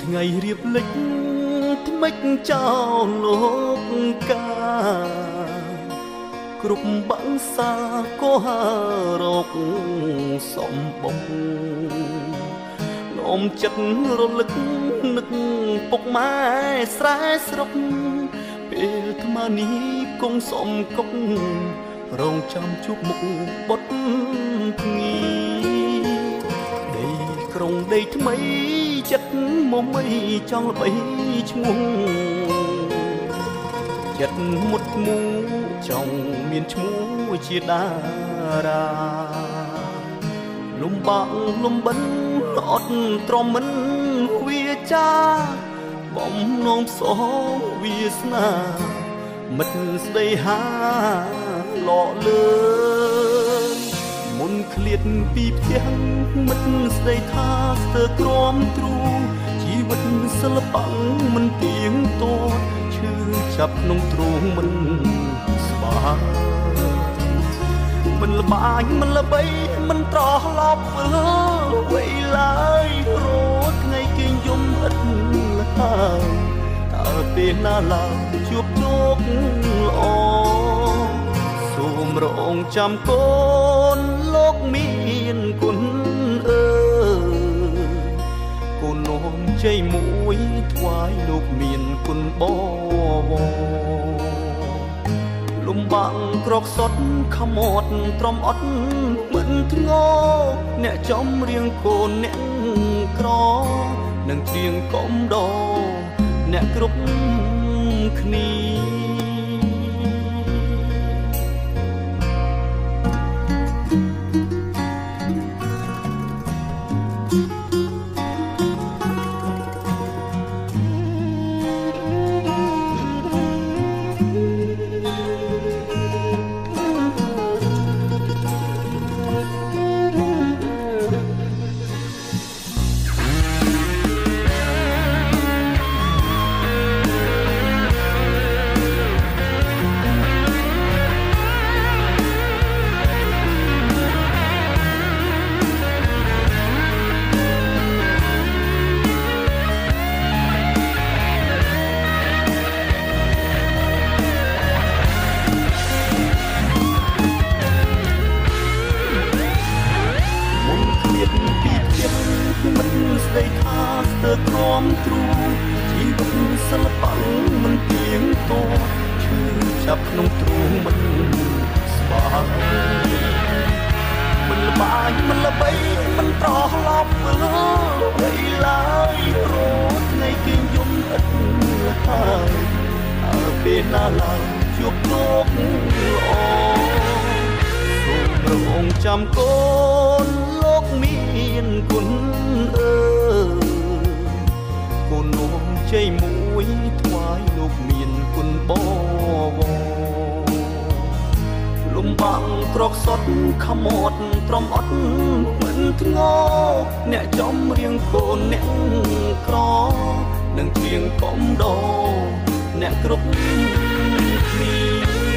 ថ្ងៃរៀបលិចថ្មិចចោលលោកកាគ្រប់បាំងសាក៏ហារកសំបងនោមចិត្តរលឹកនឹកពុកម៉ែស្រែស្រុកពេលថ្មនេះគង់សំកុករងចាំជួបមុខបុតភ្ងីដីក្រុងដីថ្មីចិត្តមកមិនចង់ល្បីឈ្មោះចិត្តមុតមូចង់មានឈ្មោះជាតារាលំបាក់លំបិនអត់ទ្រាំមិនវាចាបំណងសងវាសនាមិត្តស្ដីហាលក់លើមុនឃ្លាតពីផ្ទះមិត្តស្ដីថាស្ទើរក្រំទ្រូងជីវិតសិល្បៈមិនទៀងទាត់ឈឺចាប់ក្នុងទ្រូងមិនស្បាមិនល្បាញមិនល្បីមិនត្រឡប់វ័យឡើយរត់ថ្ងៃគេងយំឥតហើយតើពេលណាឡើងជួបជោគល្អសូមរងចាំកូនលោកមានគុណកូននោមជ័យមួយថ្វាយលោកមានគុណបវរលំបាំងក្រកសត់ខមាត់ទ្រាំអត់មិនធ្ងោអ្នកចំរៀងកូនអ្នកក្រនឹងត្រៀងកំដរអ្នកគ្រប់គ្នាស្ដីថាស្ទើរក្រំទ្រូងជីវិតសិល្បៈមិនទៀងទាត់ឈឺចាប់ក្នុងទ្រូងមិនស្បាមិនល្បាញមិនល្បីមិនត្រឡប់វ័យឡើយរត់ថ្ងៃគេងយំឥតហើយតើពេលណាឡើងជួបលោកល្អសូមរងចាំកូនលោកមានគុណកូននោមជ័យមួយថ្វាយលោកមានគុណបវរលំបាំងក្រកសត់ខមាត់ទ្រាំអត់មិនធ្ងោអ្នកចំរៀងកូនអ្នកក្រនឹងត្រៀងកំដរអ្នកគ្រប់គ្នា